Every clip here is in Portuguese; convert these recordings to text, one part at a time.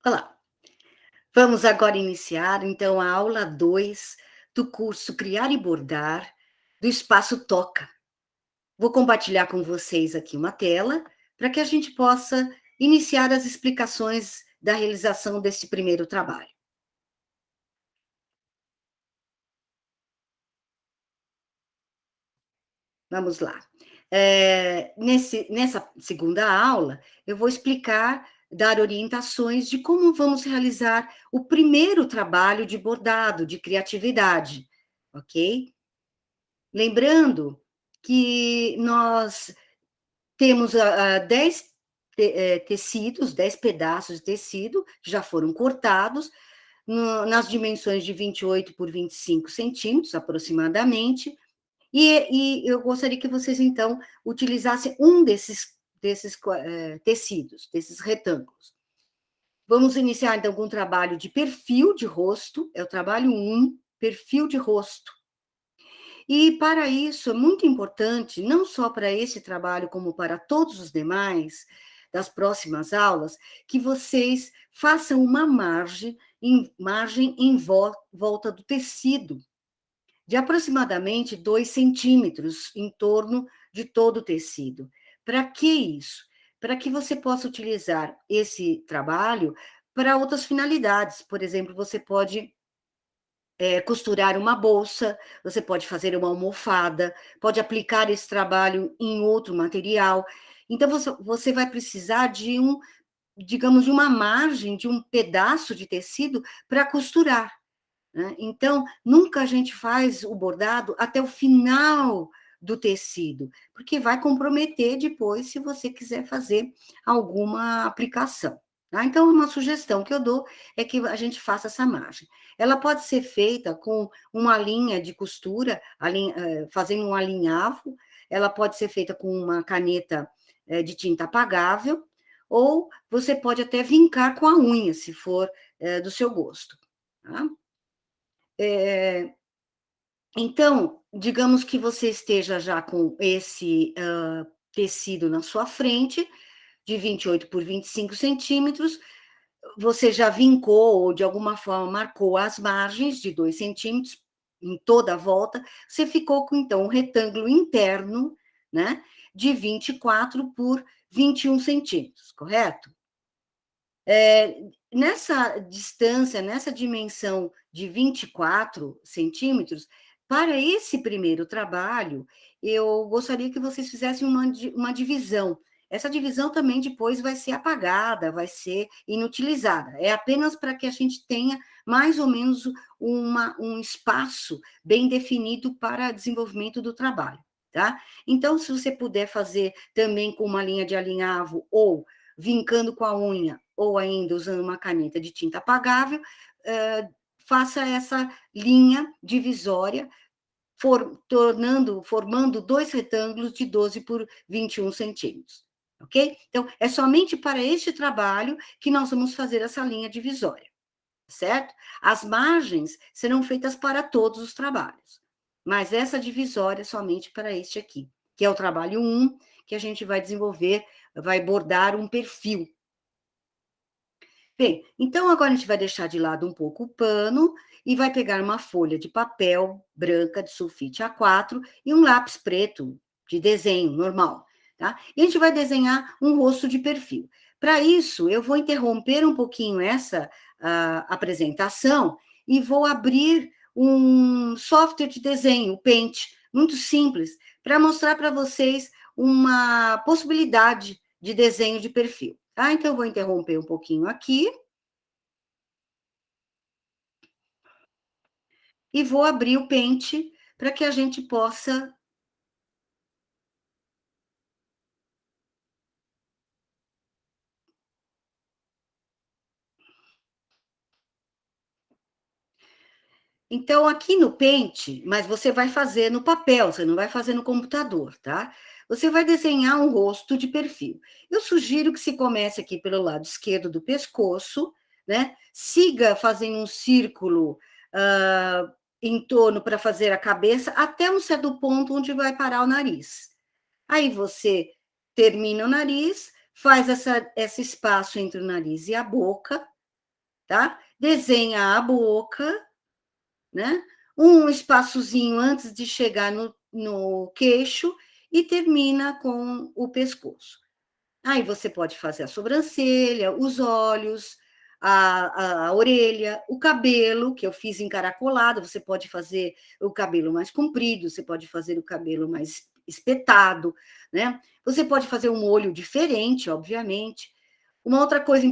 Olá, vamos agora iniciar então a aula 2 do curso Criar e Bordar do Espaço Toca. Vou compartilhar com vocês aqui uma tela para que a gente possa iniciar as explicações da realização deste primeiro trabalho. Vamos lá. Nessa segunda aula, eu vou explicar, dar orientações de como vamos realizar o primeiro trabalho de bordado, de criatividade, ok? Lembrando que nós temos 10 tecidos, 10 pedaços de tecido, que já foram cortados, nas dimensões de 28 por 25 centímetros, aproximadamente, e eu gostaria que vocês, então, utilizassem um desses tecidos, desses retângulos. Vamos iniciar, então, com o trabalho de perfil de rosto, é o trabalho 1, perfil de rosto. E para isso é muito importante, não só para esse trabalho, como para todos os demais das próximas aulas, que vocês façam uma margem em volta do tecido, de aproximadamente 2 centímetros em torno de todo o tecido. Para que isso? Para que você possa utilizar esse trabalho para outras finalidades. Por exemplo, você pode costurar uma bolsa, você pode fazer uma almofada, pode aplicar esse trabalho em outro material. Então, você vai precisar de digamos, de uma margem, de um pedaço de tecido para costurar, né? Então, nunca a gente faz o bordado até o final do tecido, porque vai comprometer depois se você quiser fazer alguma aplicação. Tá? Então, uma sugestão que eu dou é que a gente faça essa margem. Ela pode ser feita com uma linha de costura, fazendo um alinhavo, ela pode ser feita com uma caneta de tinta apagável, ou você pode até vincar com a unha, se for do seu gosto. Tá? Então, digamos que você esteja já com esse tecido na sua frente, de 28 por 25 centímetros, você já vincou ou de alguma forma marcou as margens de 2 centímetros em toda a volta, você ficou com, então, um retângulo interno, né, de 24 por 21 centímetros, correto? Nessa distância, nessa dimensão de 24 centímetros, para esse primeiro trabalho, eu gostaria que vocês fizessem uma divisão. Essa divisão também depois vai ser apagada, vai ser inutilizada. É apenas para que a gente tenha mais ou menos um espaço bem definido para desenvolvimento do trabalho, tá? Então, se você puder fazer também com uma linha de alinhavo ou vincando com a unha, ou ainda usando uma caneta de tinta apagável, faça essa linha divisória, formando 2 retângulos de 12 por 21 centímetros, ok? Então, é somente para este trabalho que nós vamos fazer essa linha divisória, certo? As margens serão feitas para todos os trabalhos, mas essa divisória é somente para este aqui, que é o trabalho 1, que a gente vai desenvolver, vai bordar um perfil. Bem, então agora a gente vai deixar de lado um pouco o pano e vai pegar uma folha de papel branca de sulfite A4 e um lápis preto de desenho normal, tá? E a gente vai desenhar um rosto de perfil. Para isso, eu vou interromper um pouquinho essa apresentação e vou abrir um software de desenho, o Paint, muito simples, para mostrar para vocês uma possibilidade de desenho de perfil. Tá? Então, eu vou interromper um pouquinho aqui e vou abrir o pente para que a gente possa. Então, aqui no pente, mas você vai fazer no papel, você não vai fazer no computador, tá? Você vai desenhar um rosto de perfil. Eu sugiro que se comece aqui pelo lado esquerdo do pescoço, né? Siga fazendo um círculo em torno para fazer a cabeça, até um certo ponto onde vai parar o nariz. Aí você termina o nariz, faz esse espaço entre o nariz e a boca, tá? Desenha a boca, né? Um espaçozinho antes de chegar no queixo e termina com o pescoço. Aí você pode fazer a sobrancelha, os olhos, a orelha, o cabelo, que eu fiz encaracolado, você pode fazer o cabelo mais comprido, você pode fazer o cabelo mais espetado, né? Você pode fazer um olho diferente, obviamente. Uma outra coisa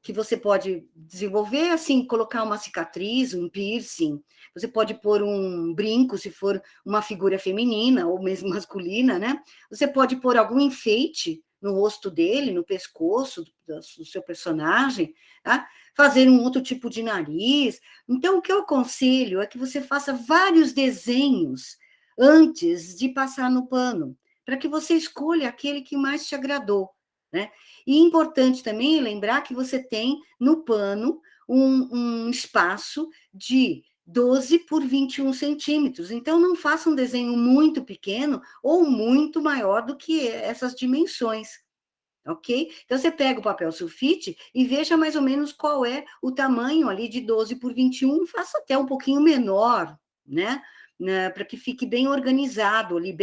que você pode desenvolver é, assim, colocar uma cicatriz, um piercing. Você pode pôr um brinco, se for uma figura feminina ou mesmo masculina, né? Você pode pôr algum enfeite no rosto dele, no pescoço do seu personagem, tá? Fazer um outro tipo de nariz. Então, o que eu aconselho é que você faça vários desenhos antes de passar no pano, para que você escolha aquele que mais te agradou, né? E importante também lembrar que você tem no pano um espaço de 12 por 21 centímetros. Então, não faça um desenho muito pequeno ou muito maior do que essas dimensões, ok? Então, você pega o papel sulfite e veja mais ou menos qual é o tamanho ali de 12 por 21, faça até um pouquinho menor, né? Para que fique bem organizado ali,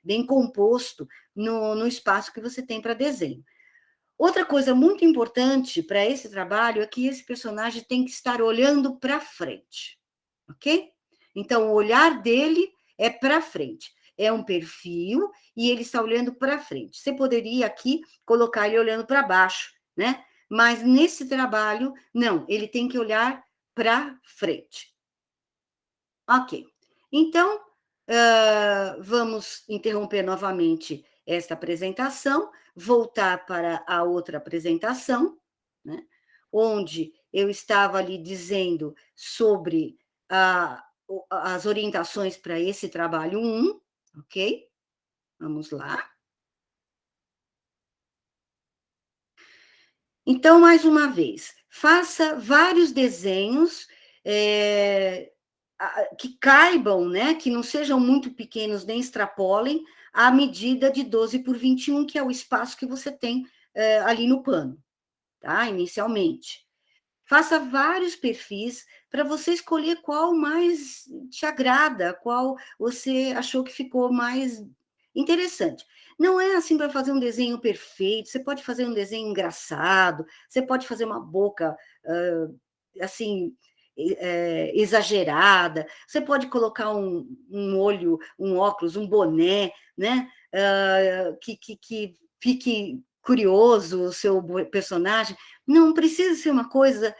bem composto no espaço que você tem para desenho. Outra coisa muito importante para esse trabalho é que esse personagem tem que estar olhando para frente, ok? Então, o olhar dele é para frente. É um perfil e ele está olhando para frente. Você poderia aqui colocar ele olhando para baixo, né? Mas nesse trabalho, não, ele tem que olhar para frente. Ok. Então, vamos interromper novamente esta apresentação, voltar para a outra apresentação, né? Onde eu estava ali dizendo sobre as orientações para esse trabalho 1, ok? Vamos lá. Então, mais uma vez, faça vários desenhos que caibam, né, que não sejam muito pequenos nem extrapolem a medida de 12 por 21, que é o espaço que você tem ali no pano, tá? Inicialmente. Faça vários perfis para você escolher qual mais te agrada, qual você achou que ficou mais interessante. Não é assim para fazer um desenho perfeito, você pode fazer um desenho engraçado, você pode fazer uma boca assim exagerada, você pode colocar um olho, um óculos, um boné, né? Que fique curioso o seu personagem. Não precisa ser uma coisa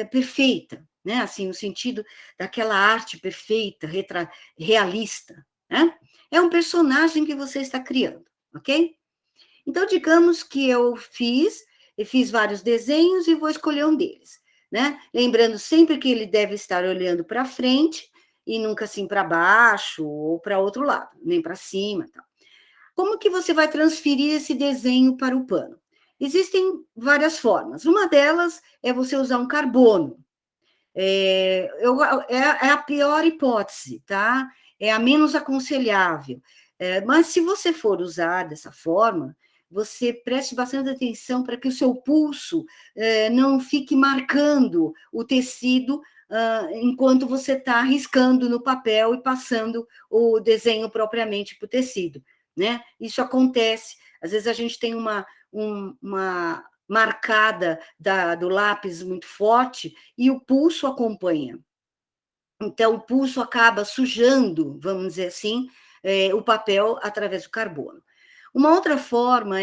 perfeita, né? Assim, no sentido daquela arte perfeita, realista, né? É um personagem que você está criando, ok? Então, digamos que eu fiz vários desenhos e vou escolher um deles, né? Lembrando sempre que ele deve estar olhando para frente e nunca assim para baixo ou para outro lado, nem para cima, tal. Como que você vai transferir esse desenho para o pano? Existem várias formas. Uma delas é você usar um carbono. É a pior hipótese, tá? É a menos aconselhável. Mas se você for usar dessa forma, você preste bastante atenção para que o seu pulso não fique marcando o tecido enquanto você está riscando no papel e passando o desenho propriamente para o tecido, né? Isso acontece. Às vezes a gente tem uma marcada do lápis muito forte e o pulso acompanha. Então, o pulso acaba sujando, vamos dizer assim, o papel através do carbono. Uma outra forma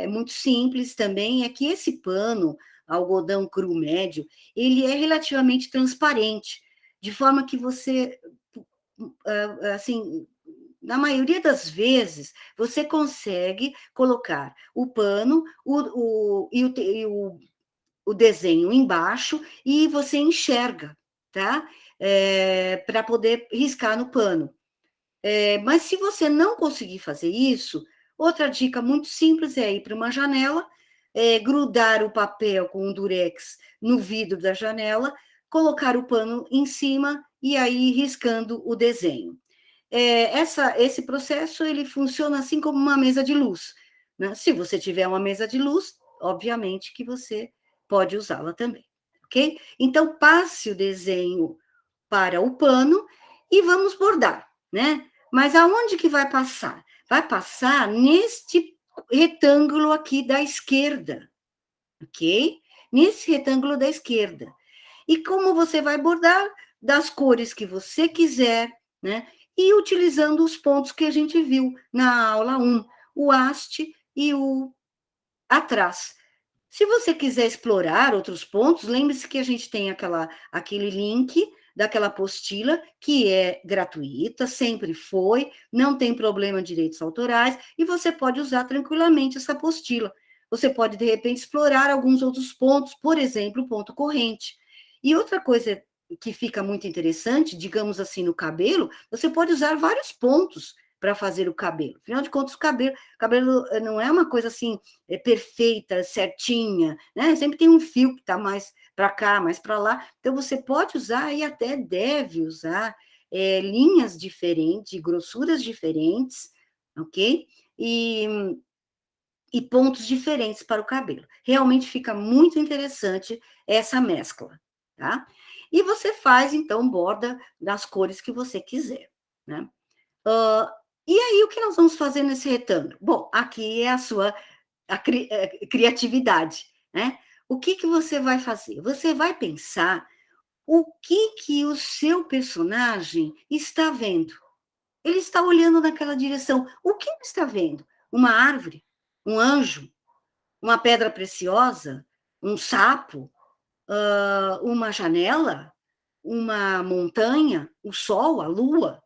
muito simples também, é que esse pano, algodão cru médio, ele é relativamente transparente, de forma que você, assim, na maioria das vezes, você consegue colocar o pano o desenho embaixo e você enxerga, tá? Para poder riscar no pano. Mas se você não conseguir fazer isso, outra dica muito simples é ir para uma janela, grudar o papel com um durex no vidro da janela, colocar o pano em cima e aí riscando o desenho. Esse processo ele funciona assim como uma mesa de luz, né? Se você tiver uma mesa de luz, obviamente que você pode usá-la também, ok? Então, passe o desenho para o pano e vamos bordar, né? Mas aonde que vai passar? Vai passar neste retângulo aqui da esquerda, ok? Nesse retângulo da esquerda. E como você vai bordar? Das cores que você quiser, né? E utilizando os pontos que a gente viu na aula 1, o haste e o atrás. Se você quiser explorar outros pontos, lembre-se que a gente tem aquele link daquela apostila, que é gratuita, sempre foi, não tem problema de direitos autorais, e você pode usar tranquilamente essa apostila. Você pode, de repente, explorar alguns outros pontos, por exemplo, o ponto corrente. E outra coisa que fica muito interessante, digamos assim, no cabelo, você pode usar vários pontos para fazer o cabelo. Afinal de contas, o cabelo não é uma coisa assim perfeita, certinha, né? Sempre tem um fio que está mais para cá, mais para lá. Então, você pode usar e até deve usar linhas diferentes, grossuras diferentes, ok? E pontos diferentes para o cabelo. Realmente fica muito interessante essa mescla, tá? E você faz, então, borda das cores que você quiser, né? E aí, o que nós vamos fazer nesse retângulo? Bom, aqui é a criatividade, né? O que que você vai fazer? Você vai pensar o que que o seu personagem está vendo. Ele está olhando naquela direção. O que ele está vendo? Uma árvore? Um anjo? Uma pedra preciosa? Um sapo? Uma janela? Uma montanha? O sol? A lua?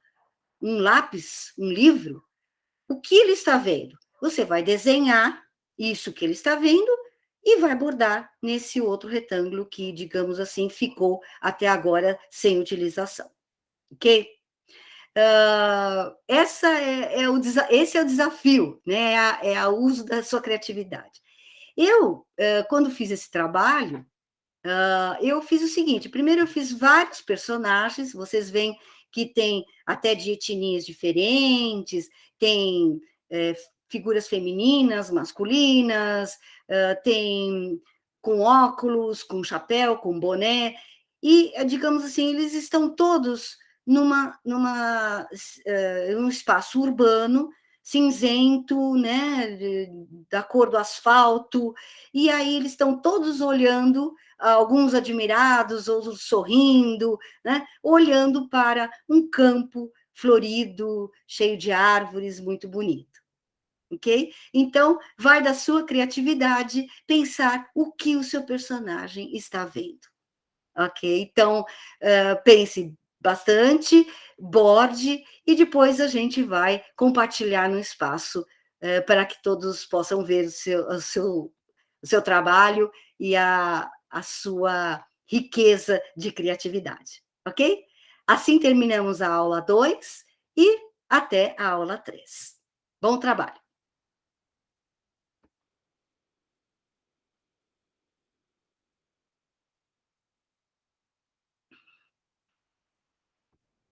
Um lápis? Um livro? O que ele está vendo? Você vai desenhar isso que ele está vendo e vai bordar nesse outro retângulo que, digamos assim, ficou até agora sem utilização, ok? Esse é o desafio, né? É o uso da sua criatividade. Eu, quando fiz esse trabalho, eu fiz o seguinte: primeiro eu fiz vários personagens, vocês veem que tem até de etnias diferentes, tem figuras femininas, masculinas, tem com óculos, com chapéu, com boné, e, digamos assim, eles estão todos num espaço urbano, cinzento, né, da cor do asfalto, e aí eles estão todos olhando, alguns admirados, outros sorrindo, né, olhando para um campo florido, cheio de árvores, muito bonito. Ok? Então, vai da sua criatividade pensar o que o seu personagem está vendo. Ok? Então, pense bastante, borde, e depois a gente vai compartilhar no espaço para que todos possam ver o seu trabalho e a sua riqueza de criatividade. Ok? Assim terminamos a aula 2 e até a aula 3. Bom trabalho!